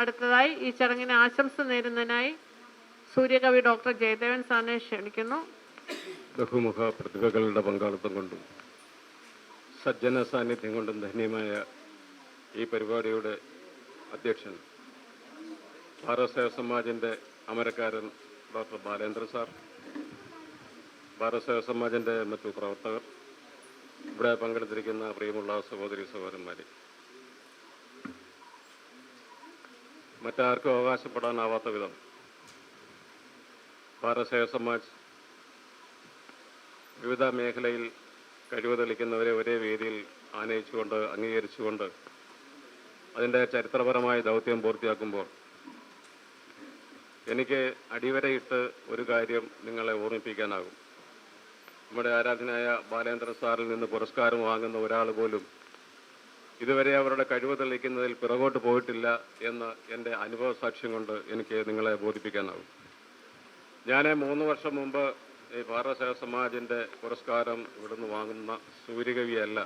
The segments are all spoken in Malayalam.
അടുത്തതായി ഈ ചടങ്ങിന് ആശംസ നേരുന്നതിനായി സൂര്യകവി ഡോക്ടർ ജയദേവൻ സാറിനെ ക്ഷണിക്കുന്നു. ബഹുമുഖ പ്രതിഭകളുടെ പങ്കാളിത്തം കൊണ്ടും സജ്ജന സാന്നിധ്യം കൊണ്ടും ധന്യമായ ഈ പരിപാടിയുടെ അധ്യക്ഷൻ ഭാരത സേവ സമാജിൻ്റെ അമരക്കാരൻ ഡോക്ടർ ബാലേന്ദ്രൻ സാർ, ഭാരത സേവ സമാജിൻ്റെ മറ്റു പ്രവർത്തകർ, ഇവിടെ പങ്കെടുത്തിരിക്കുന്ന പ്രിയമുള്ള സഹോദരി സഹോദരന്മാരെ, മറ്റാർക്കും അവകാശപ്പെടാനാവാത്ത വിധം ഭാരത സേവ സമാജ് വിവിധ മേഖലയിൽ കഴിവ് തെളിക്കുന്നവരെ ഒരേ വേദിയിൽ ആനയിച്ചുകൊണ്ട് അംഗീകരിച്ചുകൊണ്ട് അതിൻ്റെ ചരിത്രപരമായ ദൗത്യം പൂർത്തിയാക്കുമ്പോൾ എനിക്ക് അടിവരയിട്ട് ഒരു കാര്യം നിങ്ങളെ ഓർമ്മിപ്പിക്കാനാകും. നമ്മുടെ ആരാധനായ ബാലേന്ദ്രൻ സാറിൽ നിന്ന് പുരസ്കാരം വാങ്ങുന്ന ഒരാൾ പോലും ഇതുവരെ അവരുടെ കഴിവ് തെളിയിക്കുന്നതിൽ പിറകോട്ട് പോയിട്ടില്ല എന്ന് എൻ്റെ അനുഭവ സാക്ഷ്യം കൊണ്ട് എനിക്ക് നിങ്ങളെ ബോധിപ്പിക്കാനാകും. ഞാൻ 3 വർഷം മുമ്പ് ഈ ഭാരത സേവ സമാജിൻ്റെ പുരസ്കാരം ഇവിടുന്ന് വാങ്ങുന്ന സൂര്യകവിയല്ല,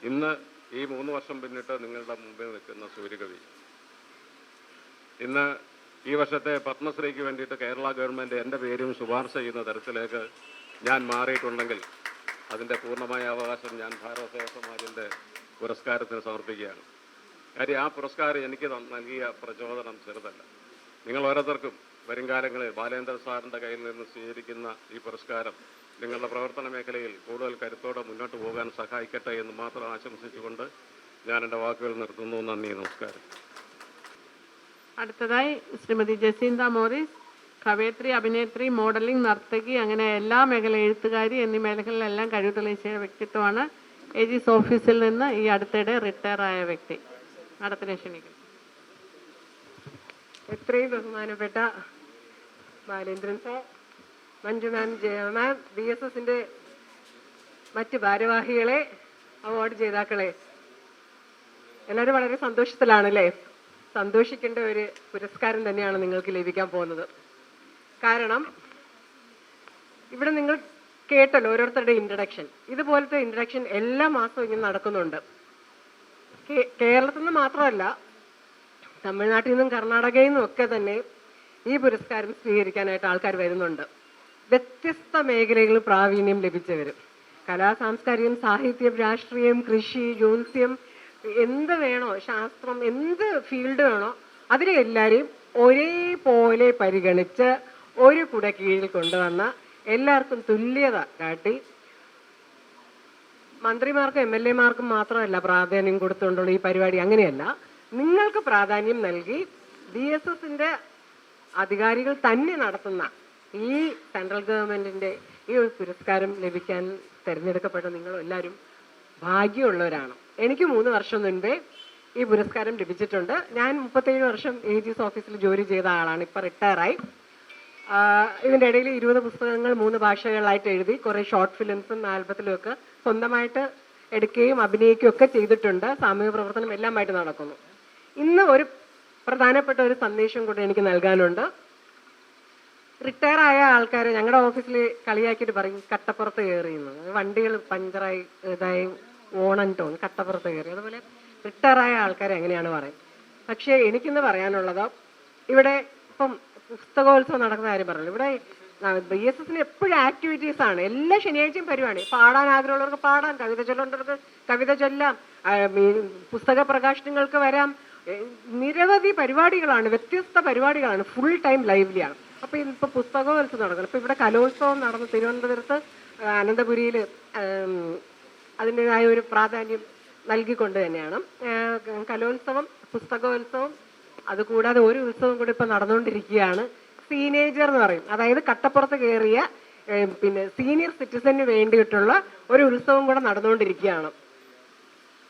ഇന്ന് ഈ 3 വർഷം പിന്നിട്ട് നിങ്ങളുടെ മുമ്പിൽ നിൽക്കുന്ന സൂര്യകവി. ഇന്ന് ഈ വർഷത്തെ പത്മശ്രീക്ക് വേണ്ടിയിട്ട് കേരള ഗവൺമെൻറ് എൻ്റെ പേരും ശുപാർശ ചെയ്യുന്ന തരത്തിലേക്ക് ഞാൻ മാറിയിട്ടുണ്ടെങ്കിൽ അതിൻ്റെ പൂർണ്ണമായ അവകാശം ഞാൻ ഭാരത സേവ സമാജിൻ്റെ പുരസ്കാരത്തിന് സമർപ്പിക്കുകയാണ്. കാര്യം ആ പുരസ്കാരം എനിക്ക് നൽകിയ പ്രചോദനം ചെറുതല്ല. നിങ്ങൾ ഓരോരുത്തർക്കും വരുംകാലങ്ങളിൽ ബാലേന്ദ്രൻ സാറിൻ്റെ കയ്യിൽ നിന്ന് സ്വീകരിക്കുന്ന ഈ പുരസ്കാരം നിങ്ങളുടെ പ്രവർത്തന മേഖലയിൽ കൂടുതൽ കരുത്തോടെ മുന്നോട്ട് പോകാൻ സഹായിക്കട്ടെ എന്ന് മാത്രം ആശംസിച്ചുകൊണ്ട് ഞാൻ എൻ്റെ വാക്കുകൾ നിർത്തുന്നു. നന്ദി, നമസ്കാരം. അടുത്തതായി ശ്രീമതി ജസീന്ത മോറിസ്, കവയത്രി, അഭിനേത്രി, മോഡലിംഗ്, നർത്തകി, അങ്ങനെ എല്ലാ മേഖല, എഴുത്തുകാരി എന്നീ മേഖലകളിലെല്ലാം കഴിവ് തെളിയിച്ച വ്യക്തിത്വമാണ്. ഏജീസ് ഓഫീസിൽ നിന്ന് ഈ അടുത്തിടെ റിട്ടയർ ആയ വ്യക്തി. നടത്തിനെ ക്ഷണിക്കുന്നു. എത്രയും ബഹുമാനപ്പെട്ട ബാലേന്ദ്രൻ സാർ, മഞ്ജു മാം, ജയ മാം, BSSന്റെ മറ്റ് ഭാരവാഹികളെ, അവാർഡ് ജേതാക്കളെ, എല്ലാവരും വളരെ സന്തോഷത്തിലാണല്ലേ? സന്തോഷിക്കേണ്ട ഒരു പുരസ്കാരം തന്നെയാണ് നിങ്ങൾക്ക് ലഭിക്കാൻ പോകുന്നത്. കാരണം ഇവിടെ നിങ്ങൾ കേട്ടല്ലോ ഓരോരുത്തരുടെ ഇൻട്രഡക്ഷൻ. ഇതുപോലത്തെ ഇൻട്രഡക്ഷൻ എല്ലാ മാസവും ഇങ്ങനെ നടക്കുന്നുണ്ട്. കേരളത്തിൽ നിന്ന് മാത്രമല്ല, തമിഴ്നാട്ടിൽ നിന്നും കർണാടകയിൽ നിന്നും ഒക്കെ തന്നെ ഈ പുരസ്കാരം സ്വീകരിക്കാനായിട്ട് ആൾക്കാർ വരുന്നുണ്ട്. വ്യത്യസ്ത മേഖലകളിൽ പ്രാവീണ്യം ലഭിച്ചവർ, കലാ, സാംസ്കാരികം, സാഹിത്യം, രാഷ്ട്രീയം, കൃഷി, ജ്യോത്സ്യം, എന്ത് വേണോ, ശാസ്ത്രം, എന്ത് ഫീൽഡ് വേണോ അതിനെ എല്ലാവരെയും ഒരേപോലെ പരിഗണിച്ച് ഒരു കുട കീഴിൽ കൊണ്ടുവന്ന, എല്ലാവർക്കും തുല്യത കാട്ടി, മന്ത്രിമാർക്കും MLA-മാർക്കും മാത്രമല്ല പ്രാധാന്യം കൊടുത്തുകൊണ്ടുള്ള ഈ പരിപാടി അങ്ങനെയല്ല, നിങ്ങൾക്ക് പ്രാധാന്യം നൽകി BSSന്റെ അധികാരികൾ തന്നെ നടത്തുന്ന ഈ സെൻട്രൽ ഗവൺമെന്റിന്റെ ഈ ഒരു പുരസ്കാരം ലഭിക്കാൻ തിരഞ്ഞെടുക്കപ്പെട്ട നിങ്ങൾ എല്ലാവരും ഭാഗ്യമുള്ളവരാണ്. എനിക്ക് 3 വർഷം മുൻപേ ഈ പുരസ്കാരം ലഭിച്ചിട്ടുണ്ട്. ഞാൻ 37 വർഷം ഏജീസ് ഓഫീസിൽ ജോലി ചെയ്ത ആളാണ്. ഇപ്പം റിട്ടയറായി. ഇതിൻ്റെ ഇടയിൽ 20 പുസ്തകങ്ങൾ 3 ഭാഷകളിലായിട്ട് എഴുതി, കുറേ ഷോർട്ട് ഫിലിംസും ആൽബത്തിലും ഒക്കെ സ്വന്തമായിട്ട് എടുക്കുകയും അഭിനയിക്കുകയും ഒക്കെ ചെയ്തിട്ടുണ്ട്. സാമൂഹ്യ പ്രവർത്തനം എല്ലാമായിട്ട് നടക്കുന്നു. ഇന്ന് ഒരു പ്രധാനപ്പെട്ട ഒരു സന്ദേശം കൂടെ എനിക്ക് നൽകാനുണ്ട്. റിട്ടയർ ആയ ആൾക്കാർ ഞങ്ങളുടെ ഓഫീസിൽ കളിയാക്കിയിട്ട് പറയും കട്ടപ്പുറത്ത് കയറിയെന്ന്. വണ്ടികൾ പഞ്ചറായി ഇതായി ഓണം ടോൺ കട്ടപ്പുറത്ത് കയറി. അതുപോലെ റിട്ടയർ ആയ ആൾക്കാരെ എങ്ങനെയാണ് പറയും. പക്ഷേ എനിക്കിന്ന് പറയാനുള്ളത്, ഇവിടെ ഇപ്പം പുസ്തകോത്സവം നടക്കുന്ന കാര്യം പറഞ്ഞു. ഇവിടെ BSSന് എപ്പോഴും ആക്ടിവിറ്റീസ് ആണ്. എല്ലാ ശനിയാഴ്ചയും പരിപാടി. പാടാൻ ആഗ്രഹമുള്ളവർക്ക് പാടാം, കവിത ചൊല്ലേണ്ടവർക്ക് കവിത ചൊല്ലാം, പുസ്തക പ്രകാശനങ്ങൾക്ക് വരാം. നിരവധി പരിപാടികളാണ്, വ്യത്യസ്ത പരിപാടികളാണ്, ഫുൾ ടൈം ലൈവ്ലിയാണ്. അപ്പോൾ ഇതിപ്പോൾ പുസ്തകോത്സവം നടക്കണം. ഇപ്പോൾ ഇവിടെ കലോത്സവം നടന്ന് തിരുവനന്തപുരത്ത് അനന്തപുരിയിൽ അതിൻ്റെതായ ഒരു പ്രാധാന്യം നൽകിക്കൊണ്ട് തന്നെയാണ് കലോത്സവം, പുസ്തകോത്സവം. അതുകൂടാതെ ഒരു ഉത്സവം കൂടി ഇപ്പം നടന്നുകൊണ്ടിരിക്കുകയാണ്, സീനേജർ എന്ന് പറയും. അതായത് കട്ടപ്പുറത്ത് കയറിയ പിന്നെ സീനിയർ സിറ്റിസന് വേണ്ടിയിട്ടുള്ള ഒരു ഉത്സവം കൂടെ നടന്നുകൊണ്ടിരിക്കുകയാണ്.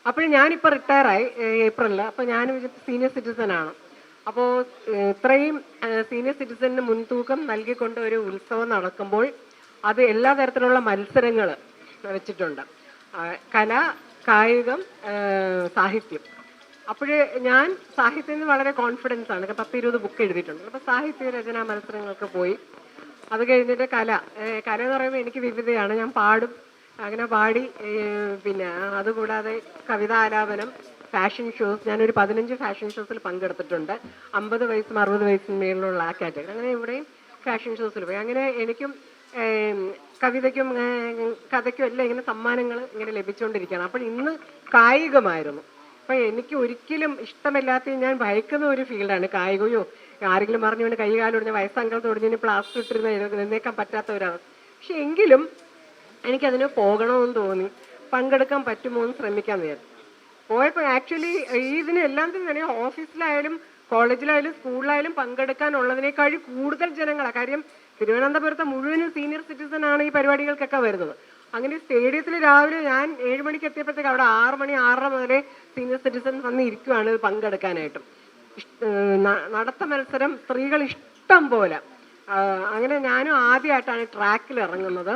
അപ്പോൾ ഞാനിപ്പോൾ റിട്ടയറായി ഏപ്രിലിൽ. അപ്പോൾ ഞാൻ സീനിയർ സിറ്റിസനാണ്. അപ്പോൾ ഇത്രയും സീനിയർ സിറ്റിസണിന് മുൻതൂക്കം നൽകിക്കൊണ്ട് ഒരു ഉത്സവം നടക്കുമ്പോൾ അത് എല്ലാ തരത്തിലുള്ള മത്സരങ്ങൾ വെച്ചിട്ടുണ്ട്. കല, കായികം, സാഹിത്യം. അപ്പോൾ ഞാൻ സാഹിത്യത്തിന് വളരെ കോൺഫിഡൻസ് ആണ്. 10-20 ബുക്ക് എഴുതിയിട്ടുണ്ട്. അപ്പോൾ സാഹിത്യ രചനാ മത്സരങ്ങൾക്ക് പോയി. അത് കഴിഞ്ഞിട്ട് കല എന്ന് പറയുമ്പോൾ എനിക്ക് വിവിധയാണ്. ഞാൻ പാടും, അങ്ങനെ പാടി. പിന്നെ അതുകൂടാതെ കവിതാലാപനം, ഫാഷൻ ഷോസ്, ഞാനൊരു 15 ഫാഷൻ ഷോസിൽ പങ്കെടുത്തിട്ടുണ്ട്. 50 വയസ്സും 60 വയസ്സിന് മേളിലുള്ള ആ കാറ്റഗറി. അങ്ങനെ ഇവിടെയും ഫാഷൻ ഷോസിൽ പോയി. അങ്ങനെ എനിക്കും കവിതയ്ക്കും കഥയ്ക്കും എല്ലാം ഇങ്ങനെ സമ്മാനങ്ങൾ ഇങ്ങനെ ലഭിച്ചുകൊണ്ടിരിക്കുകയാണ്. അപ്പോൾ ഇന്ന് കായികമായിരുന്നു. അപ്പം എനിക്ക് ഒരിക്കലും ഇഷ്ടമില്ലാത്ത, ഞാൻ ഭയക്കുന്ന ഒരു ഫീൽഡാണ് കായികയോ. ആരെങ്കിലും പറഞ്ഞുകൊണ്ട് കൈ കാലൊടിഞ്ഞ വയസ്സംഗം തുടങ്ങി പ്ലാസ്റ്റർ ഇട്ടിരുന്ന എഴുന്നേക്കാൻ പറ്റാത്ത ഒരവസ്ഥ. പക്ഷെ എങ്കിലും എനിക്കതിന് പോകണമെന്ന് തോന്നി. പങ്കെടുക്കാൻ പറ്റുമോ എന്ന് ശ്രമിക്കാമെന്ന് വിചാരിച്ചു. പോയപ്പോൾ ആക്ച്വലി ഇതിനെല്ലാം തന്നെ ഓഫീസിലായാലും കോളേജിലായാലും സ്കൂളിലായാലും പങ്കെടുക്കാനുള്ളതിനേക്കാൾ കൂടുതൽ ജനങ്ങളാണ്. കാര്യം തിരുവനന്തപുരത്തെ മുഴുവനും സീനിയർ സിറ്റിസൺ ആണ് ഈ പരിപാടികൾക്കൊക്കെ വരുന്നത്. അങ്ങനെ സ്റ്റേഡിയത്തിൽ രാവിലെ ഞാൻ 7 മണിക്ക് എത്തിയപ്പോഴത്തേക്ക് അവിടെ 6 മണി 6:30 മുതലേ സീനിയർ സിറ്റിസൺ വന്ന് ഇരിക്കുവാണ് പങ്കെടുക്കാനായിട്ടും. നടത്ത മത്സരം സ്ത്രീകൾ ഇഷ്ടം പോലെ. അങ്ങനെ ഞാനും ആദ്യമായിട്ടാണ് ട്രാക്കിൽ ഇറങ്ങുന്നത്.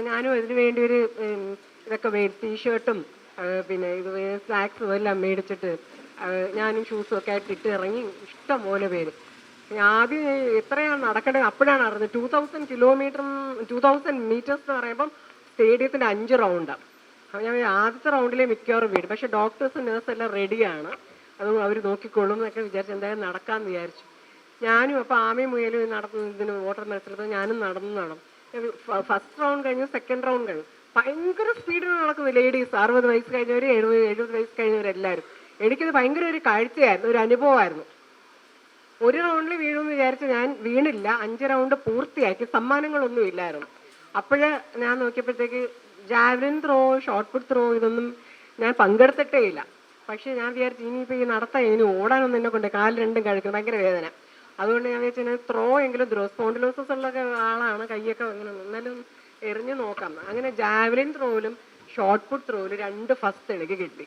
ഞാനും ഇതിനു വേണ്ടി ഒരു ഇതൊക്കെ ടീഷർട്ടും പിന്നെ ഇത് സ്നാക്സും എല്ലാം മേടിച്ചിട്ട് ഞാനും ഷൂസും ഒക്കെ ആയിട്ട് ഇട്ട് ഇറങ്ങി. ഇഷ്ടം പോലെ പേര്. ആദ്യം എത്രയാണ് നടക്കേണ്ടത് അപ്പോഴാണ് അറിഞ്ഞത്. 2000 മീറ്റേഴ്സ് എന്ന് പറയുമ്പം സ്റ്റേഡിയത്തിൻ്റെ 5 റൗണ്ടാണ്. അപ്പോൾ ഞാൻ ആദ്യത്തെ റൗണ്ടിലെ മിക്കവാറും വീട്. പക്ഷേ ഡോക്ടേഴ്സും നേഴ്സും എല്ലാം റെഡിയാണ്, അത് അവർ നോക്കിക്കൊള്ളും എന്നൊക്കെ വിചാരിച്ച് എന്തായാലും നടക്കാമെന്ന് വിചാരിച്ചു. ഞാനും അപ്പോൾ ആമയും മുയലും ഇതിന് വോട്ടർ മത്സരത്തിൽ ഞാനും നടന്നു. ഫസ്റ്റ് റൗണ്ട് കഴിഞ്ഞു, സെക്കൻഡ് റൗണ്ട് കഴിഞ്ഞു. ഭയങ്കര സ്പീഡിൽ നടക്കുന്നു ലേഡീസ്. 60 വയസ്സ് കഴിഞ്ഞവർ, 70 വയസ്സ് കഴിഞ്ഞവരെല്ലാവരും. എനിക്കത് ഭയങ്കര ഒരു കാഴ്ചയായിരുന്നു, ഒരു അനുഭവമായിരുന്നു. ഒരു റൗണ്ടിൽ വീഴുമെന്ന് വിചാരിച്ച് ഞാൻ വീണില്ല. 5 റൗണ്ട് പൂർത്തിയാക്കി. സമ്മാനങ്ങളൊന്നും ഇല്ലായിരുന്നു. അപ്പോഴ് ഞാൻ നോക്കിയപ്പോഴത്തേക്ക് javelin throw, shot put throw ഇതൊന്നും ഞാൻ പങ്കെടുത്തിട്ടേ ഇല്ല. പക്ഷേ ഞാൻ വിചാരിച്ചു ഇനിയിപ്പോൾ ഈ നടത്താൻ ഇനി ഓടാനൊന്നും എന്നെ കൊണ്ട് കാല് രണ്ടും കഴിക്കും, ഭയങ്കര വേദന. അതുകൊണ്ട് ഞാൻ വിചാരിച്ചു ഞാൻ ത്രോ എങ്കിലും സ്പോണ്ടിലോസിസ് ഉള്ള ആളാണ്, കൈയൊക്കെ അങ്ങനെ എന്നാലും എറിഞ്ഞു നോക്കാം. അങ്ങനെ ജാവലിൻ ത്രോയിലും ഷോർട്ട് പുട്ട് ത്രോയിലും 2 ഫസ്റ്റ് എനിക്ക് കിട്ടി.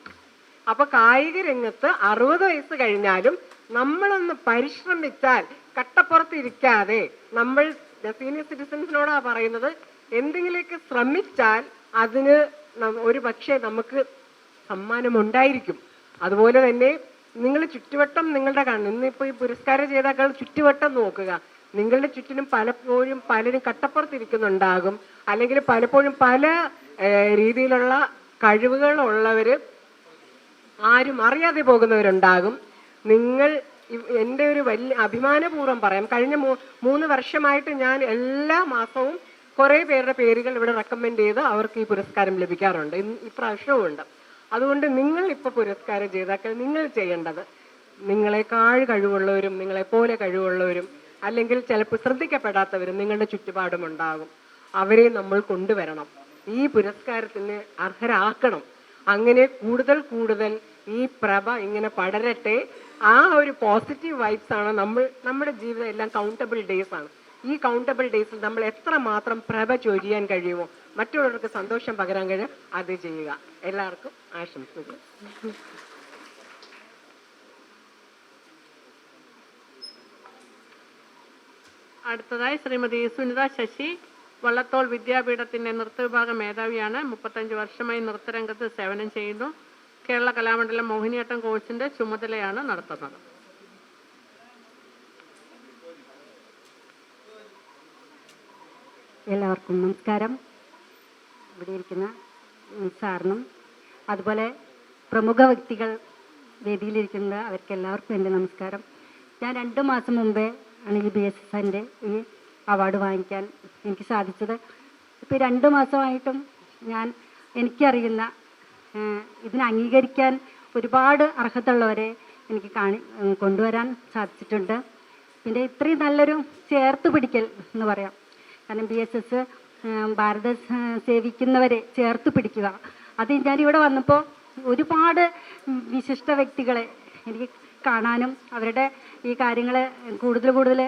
അപ്പൊ കായിക രംഗത്ത് 60 വയസ്സ് കഴിഞ്ഞാലും നമ്മളൊന്ന് പരിശ്രമിച്ചാൽ, കട്ടപ്പുറത്ത് ഇരിക്കാതെ, നമ്മൾ സീനിയർ സിറ്റിസൺസിനോടാ പറയുന്നത്, എന്തെങ്കിലുമൊക്കെ ശ്രമിച്ചാൽ അതിന് ഒരു പക്ഷേ നമുക്ക് സമ്മാനം ഉണ്ടായിരിക്കും. അതുപോലെ തന്നെ നിങ്ങൾ ചുറ്റുവട്ടം നിങ്ങളുടെ ഇന്നിപ്പോൾ ഈ പുരസ്കാരം ജേതാക്കൾ ചുറ്റുവട്ടം നോക്കുക. നിങ്ങളുടെ ചുറ്റിനും പലപ്പോഴും പലരും കട്ടപ്പുറത്തിരിക്കുന്നുണ്ടാകും, അല്ലെങ്കിൽ പലപ്പോഴും പല രീതിയിലുള്ള കഴിവുകളുള്ളവർ ആരും അറിയാതെ പോകുന്നവരുണ്ടാകും. നിങ്ങൾ, എൻ്റെ ഒരു വലിയ അഭിമാനപൂർവ്വം പറയാം, കഴിഞ്ഞ 3 വർഷമായിട്ട് ഞാൻ എല്ലാ മാസവും കുറേ പേരുടെ പേരുകൾ ഇവിടെ റെക്കമെൻഡ് ചെയ്ത് അവർക്ക് ഈ പുരസ്കാരം ലഭിക്കാറുണ്ട്. ഇപ്രാവശ്യവും ഉണ്ട്. അതുകൊണ്ട് നിങ്ങൾ ഇപ്പോൾ പുരസ്കാര ജേതാക്കൾ നിങ്ങൾ ചെയ്യേണ്ടത്, നിങ്ങളെക്കാൾ കഴിവുള്ളവരും നിങ്ങളെപ്പോലെ കഴിവുള്ളവരും അല്ലെങ്കിൽ ചിലപ്പോൾ ശ്രദ്ധിക്കപ്പെടാത്തവരും നിങ്ങളുടെ ചുറ്റുപാടുമുണ്ടാകും. അവരെ നമ്മൾ കൊണ്ടുവരണം, ഈ പുരസ്കാരത്തിന് അർഹരാക്കണം. അങ്ങനെ കൂടുതൽ കൂടുതൽ ഈ പ്രഭ ഇങ്ങനെ പടരട്ടെ. ആ ഒരു പോസിറ്റീവ് വൈബ്സ് ആണ് നമ്മുടെ ജീവിതം എല്ലാം കൗണ്ടബിൾ ഡേയ്സ് ആണ്. ഈ കൗണ്ടബിൾ ഡേയ്സിൽ നമ്മൾ എത്രമാത്രം പ്രഭ ചൊരിയാൻ കഴിയുമോ, മറ്റുള്ളവർക്ക് സന്തോഷം പകരാൻ കഴിയും, അത് ചെയ്യുക. എല്ലാവർക്കും ആശംസകൾ. അടുത്തതായി ശ്രീമതി സുനിത ശശി, വള്ളത്തോൾ വിദ്യാപീഠത്തിന്റെ നൃത്തവിഭാഗം മേധാവിയാണ്. 35 വർഷമായി നൃത്തരംഗത്ത് സേവനം ചെയ്യുന്നു. കേരള കലാമണ്ഡലം മോഹിനിയാട്ടം കോഴ്സിന്റെ ചുമതലയാണ് നടത്തുന്നത്. എല്ലാവർക്കും നമസ്കാരം. ഇവിടെ ഇരിക്കുന്ന സാറിനും അതുപോലെ പ്രമുഖ വ്യക്തികൾ വേദിയിലിരിക്കുന്ന അവർക്കെല്ലാവർക്കും എൻ്റെ നമസ്കാരം. ഞാൻ 2 മാസം മുമ്പേ ആണ് ഈ BSSന്റെ ഈ അവാർഡ് വാങ്ങിക്കാൻ എനിക്ക് സാധിച്ചത്. ഇപ്പോൾ 2 മാസമായിട്ടും എനിക്കറിയുന്ന ഇതിനെ അംഗീകരിക്കാൻ ഒരുപാട് അർഹതയുള്ളവരെ എനിക്ക് കൊണ്ടുവരാൻ സാധിച്ചിട്ടുണ്ട്. പിന്നെ ഇത്രയും നല്ലൊരു ചേർത്ത് പിടിക്കൽ എന്ന് പറയാം. കാരണം BSS ഭാരത സേവിക്കുന്നവരെ ചേർത്ത് പിടിക്കുക, അത് ഞാനിവിടെ വന്നപ്പോൾ ഒരുപാട് വിശിഷ്ട വ്യക്തികളെ എനിക്ക് കാണാനും അവരുടെ ഈ കാര്യങ്ങൾ കൂടുതൽ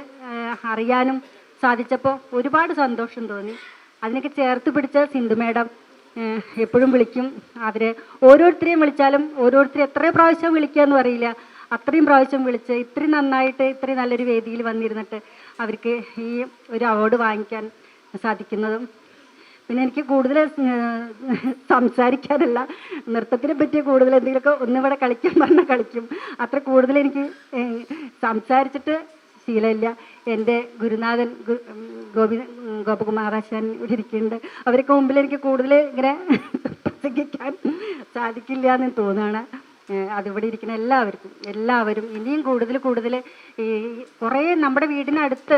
അറിയാനും സാധിച്ചപ്പോൾ ഒരുപാട് സന്തോഷം തോന്നി. അതിനൊക്കെ ചേർത്ത് പിടിച്ച സിന്ധു മേഡം എപ്പോഴും വിളിക്കും. അവർ ഓരോരുത്തരെയും വിളിച്ചാലും ഓരോരുത്തരും എത്ര പ്രാവശ്യം വിളിക്കുകയെന്ന് അറിയില്ല, അത്രയും പ്രാവശ്യം വിളിച്ച് ഇത്രയും നന്നായിട്ട് ഇത്രയും നല്ലൊരു വേദിയിൽ വന്നിരുന്നിട്ട് അവർക്ക് ഈ ഒരു അവാർഡ് വാങ്ങിക്കാൻ സാധിക്കുന്നതും. പിന്നെ എനിക്ക് കൂടുതൽ സംസാരിക്കാനല്ല, നൃത്തത്തിനെ പറ്റി കൂടുതൽ എന്തെങ്കിലുമൊക്കെ ഒന്നിവിടെ കളിക്കാൻ പറഞ്ഞാൽ കളിക്കും. അത്ര കൂടുതൽ എനിക്ക് സംസാരിച്ചിട്ട് ശീലമില്ല. എൻ്റെ ഗുരുനാഥൻ ഗോപകുമാറാശാൻ ഇവിടെ ഇരിക്കുന്നുണ്ട്. അവർക്ക് മുമ്പിൽ എനിക്ക് കൂടുതൽ ഇങ്ങനെ പ്രസംഗിക്കാൻ സാധിക്കില്ല എന്ന് തോന്നുകയാണ്. അതിവിടെ ഇരിക്കുന്ന എല്ലാവരും ഇനിയും കൂടുതൽ ഈ കുറേ നമ്മുടെ വീടിനടുത്ത്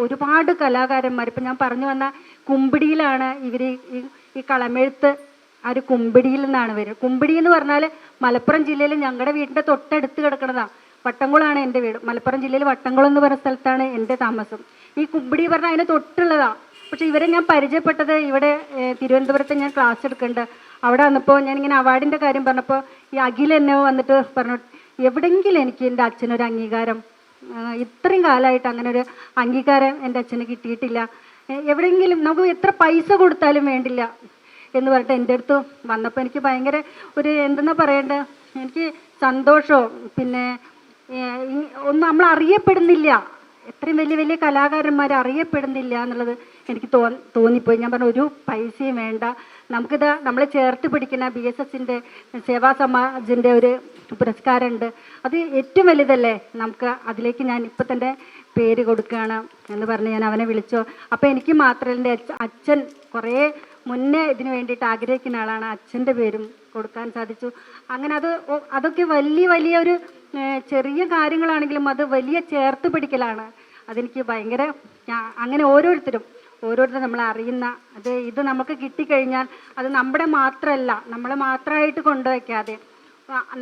ഒരുപാട് കലാകാരന്മാർ, ഇപ്പം ഞാൻ പറഞ്ഞു വന്ന കുമ്പിടിയിലാണ് ഇവർ ഈ കളമെഴുത്ത് ആ ഒരു കുമ്പിടിയിൽ നിന്നാണ് വരുന്നത്. കുമ്പിടി എന്ന് പറഞ്ഞാൽ മലപ്പുറം ജില്ലയിൽ ഞങ്ങളുടെ വീടിൻ്റെ തൊട്ടടുത്ത് കിടക്കുന്നതാണ്. വട്ടംകുളമാണ് എൻ്റെ വീട്. മലപ്പുറം ജില്ലയിൽ വട്ടംകുളം എന്ന് പറയുന്ന സ്ഥലത്താണ് എൻ്റെ താമസം. ഈ കുമ്പിടി പറഞ്ഞാൽ അതിന് തൊട്ടുള്ളതാണ്. പക്ഷെ ഇവരെ ഞാൻ പരിചയപ്പെട്ടത് ഇവിടെ തിരുവനന്തപുരത്ത് ഞാൻ ക്ലാസ് എടുക്കുന്നുണ്ട്. അവിടെ വന്നപ്പോൾ ഞാനിങ്ങനെ അവാർഡിൻ്റെ കാര്യം പറഞ്ഞപ്പോൾ ഈ അഖിൽ എന്നെ വന്നിട്ട് പറഞ്ഞു, എവിടെയെങ്കിലും എനിക്ക് എൻ്റെ അച്ഛനൊരു അംഗീകാരം, ഇത്രയും കാലമായിട്ട് അങ്ങനെ ഒരു അംഗീകാരം എൻ്റെ അച്ഛന് കിട്ടിയിട്ടില്ല, എവിടെയെങ്കിലും നമുക്ക് എത്ര പൈസ കൊടുത്താലും വേണ്ടില്ല എന്ന് പറഞ്ഞിട്ട് എൻ്റെ അടുത്ത് വന്നപ്പോൾ എനിക്ക് ഭയങ്കര ഒരു എന്തെന്നാ പറയേണ്ടത്, എനിക്ക് സന്തോഷവും പിന്നെ ഒന്നും നമ്മൾ അറിയപ്പെടുന്നില്ല, എത്രയും വലിയ കലാകാരന്മാർ അറിയപ്പെടുന്നില്ല എന്നുള്ളത് എനിക്ക് തോന്നിപ്പോയി. ഞാൻ പറഞ്ഞു ഒരു പൈസയും വേണ്ട, നമുക്കിത് നമ്മളെ ചേർത്ത് പിടിക്കുന്ന BSSൻ്റെ സേവാ സമാജിൻ്റെ ഒരു പുരസ്കാരമുണ്ട്, അത് ഏറ്റവും വലുതല്ലേ, നമുക്ക് അതിലേക്ക് ഞാൻ ഇപ്പം തന്നെ പേര് കൊടുക്കുകയാണ് എന്ന് പറഞ്ഞ് ഞാൻ അവനെ വിളിച്ചു. അപ്പോൾ എനിക്ക് മാത്രമല്ല, എൻ്റെ അച്ഛൻ കുറേ മുന്നേ ഇതിന് വേണ്ടിയിട്ട് ആഗ്രഹിക്കുന്ന ആളാണ്, അച്ഛൻ്റെ പേരും കൊടുക്കാൻ സാധിച്ചു. അങ്ങനെ അതൊക്കെ വലിയ ഒരു ചെറിയ കാര്യങ്ങളാണെങ്കിലും അത് വലിയ ചേർത്ത് പിടിക്കലാണ്. അതെനിക്ക് ഭയങ്കര അങ്ങനെ ഓരോരുത്തരും നമ്മൾ അറിയുന്ന ഇത് നമുക്ക് കിട്ടിക്കഴിഞ്ഞാൽ അത് നമ്മളെ മാത്രമായിട്ട് കൊണ്ടുവയ്ക്കാതെ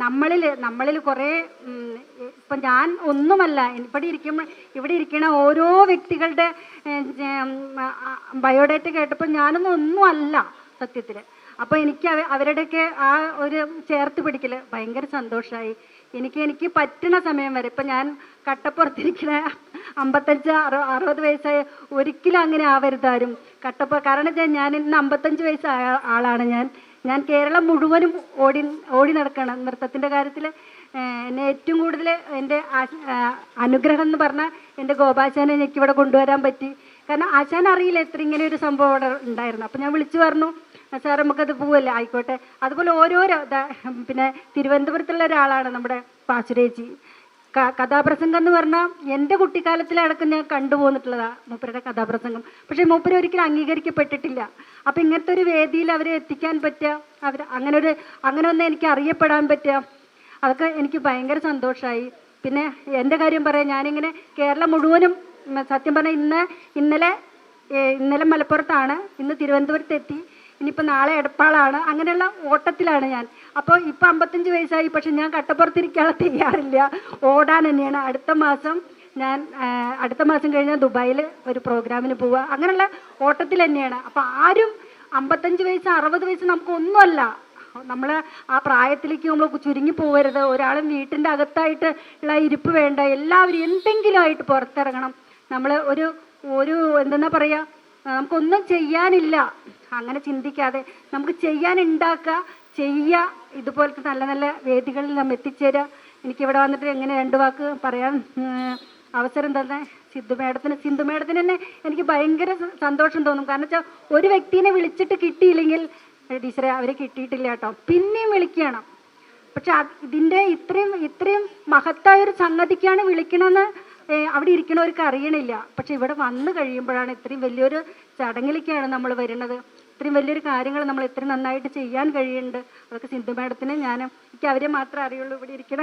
നമ്മളിൽ കുറേ ഇപ്പം ഞാൻ ഒന്നുമല്ല, ഇവിടെ ഇരിക്കുന്ന ഓരോ വ്യക്തികളുടെ ബയോഡേറ്റ കേട്ടപ്പോൾ ഒന്നും അല്ല സത്യത്തിൽ. അപ്പോൾ എനിക്ക് അവരുടെയൊക്കെ ആ ഒരു ചേർത്ത് പിടിക്കൽ ഭയങ്കര സന്തോഷമായി. എനിക്ക് പറ്റുന്ന സമയം വരെ ഇപ്പം ഞാൻ കട്ടപ്പുറത്തിരിക്കുന്ന 55-60 വയസ്സായ ഒരിക്കലും അങ്ങനെ ആവരുതാരും കാരണം ഞാൻ ഇന്ന് 55 വയസ്സായ ആളാണ്. ഞാൻ കേരളം മുഴുവനും ഓടി നടക്കണം നൃത്തത്തിൻ്റെ കാര്യത്തിൽ. എന്നെ ഏറ്റവും കൂടുതൽ എൻ്റെ അനുഗ്രഹം എന്ന് പറഞ്ഞാൽ എൻ്റെ ഗോപാശാനെ എനിക്കിവിടെ കൊണ്ടുവരാൻ പറ്റി. കാരണം ആശാൻ അറിയില്ല എത്ര ഇങ്ങനെ ഒരു സംഭവം അവിടെ ഉണ്ടായിരുന്നു. അപ്പം ഞാൻ വിളിച്ചു പറഞ്ഞു, സാർ നമുക്കത് പോവല്ലേ, ആയിക്കോട്ടെ. അതുപോലെ ഓരോരോ പിന്നെ തിരുവനന്തപുരത്തുള്ള ഒരാളാണ് നമ്മുടെ പാച്ചുരേച്ചി. കഥാപ്രസംഗം എന്ന് പറഞ്ഞാൽ എൻ്റെ കുട്ടിക്കാലത്തിലടക്കം ഞാൻ കണ്ടുപോന്നിട്ടുള്ളതാണ് മൂപ്പരുടെ കഥാപ്രസംഗം. പക്ഷേ മൂപ്പര് ഒരിക്കലും അംഗീകരിക്കപ്പെട്ടിട്ടില്ല. അപ്പം ഇങ്ങനത്തെ ഒരു വേദിയിൽ അവരെ എത്തിക്കാൻ പറ്റുക, അങ്ങനെ ഒന്ന് എനിക്ക് അറിയപ്പെടാൻ പറ്റുക, അതൊക്കെ എനിക്ക് ഭയങ്കര സന്തോഷമായി. പിന്നെ എൻ്റെ കാര്യം പറയാം, ഞാനിങ്ങനെ കേരളം മുഴുവനും സത്യം പറഞ്ഞാൽ ഇന്നലെ മലപ്പുറത്താണ്, ഇന്ന് തിരുവനന്തപുരത്ത് എത്തി, ഇനിയിപ്പോൾ നാളെ എടപ്പാളാണ്, അങ്ങനെയുള്ള ഓട്ടത്തിലാണ് ഞാൻ. അപ്പോൾ ഇപ്പം 55 വയസ്സായി, പക്ഷെ ഞാൻ കട്ടപ്പുറത്തിരിക്കാനുള്ള തയ്യാറില്ല, ഓടാൻ തന്നെയാണ്. അടുത്ത മാസം കഴിഞ്ഞാൽ ദുബായിൽ ഒരു പ്രോഗ്രാമിന് പോവുക, അങ്ങനെയുള്ള ഓട്ടത്തിൽ തന്നെയാണ്. അപ്പോൾ ആരും 55 വയസ്സ് 60 വയസ്സ് നമുക്കൊന്നുമല്ല, നമ്മൾ ആ പ്രായത്തിലേക്ക് നമ്മൾ ചുരുങ്ങി പോകരുത്. ഒരാളും വീട്ടിൻ്റെ അകത്തായിട്ട് ഉള്ള ഇരിപ്പ് വേണ്ട, എല്ലാവരും എന്തെങ്കിലും ആയിട്ട് പുറത്തിറങ്ങണം. നമ്മൾ ഒരു എന്തെന്നാ പറയുക, നമുക്കൊന്നും ചെയ്യാനില്ല അങ്ങനെ ചിന്തിക്കാതെ നമുക്ക് ചെയ്യുക, ഇതുപോലത്തെ നല്ല വേദികളിൽ നമ്മൾ എത്തിച്ചേരുക. എനിക്കിവിടെ വന്നിട്ട് എങ്ങനെ 2 വാക്ക് പറയാൻ അവസരം തന്നെ സിന്ധു മേഡത്തിന് തന്നെ എനിക്ക് ഭയങ്കര സന്തോഷം തോന്നും. കാരണം വെച്ചാൽ ഒരു വ്യക്തിനെ വിളിച്ചിട്ട് കിട്ടിയില്ലെങ്കിൽ ടീച്ചറെ അവരെ കിട്ടിയിട്ടില്ല കേട്ടോ, പിന്നെയും വിളിക്കണം. പക്ഷെ ഇതിൻ്റെ ഇത്രയും മഹത്തായൊരു സംഗതിക്കാണ് വിളിക്കണമെന്ന് അവിടെ ഇരിക്കണവർക്ക് അറിയണില്ല. പക്ഷെ ഇവിടെ വന്നു കഴിയുമ്പോഴാണ് ഇത്രയും വലിയൊരു ചടങ്ങിലേക്കാണ് നമ്മൾ വരുന്നത്, ഇത്രയും വലിയൊരു കാര്യങ്ങൾ നമ്മൾ ഇത്രയും നന്നായിട്ട് ചെയ്യാൻ കഴിയുന്നുണ്ട്. അതൊക്കെ സിന്ധു മേഡത്തിന് എനിക്ക് അവരെ മാത്രമേ അറിയുള്ളൂ, ഇവിടെ ഇരിക്കണ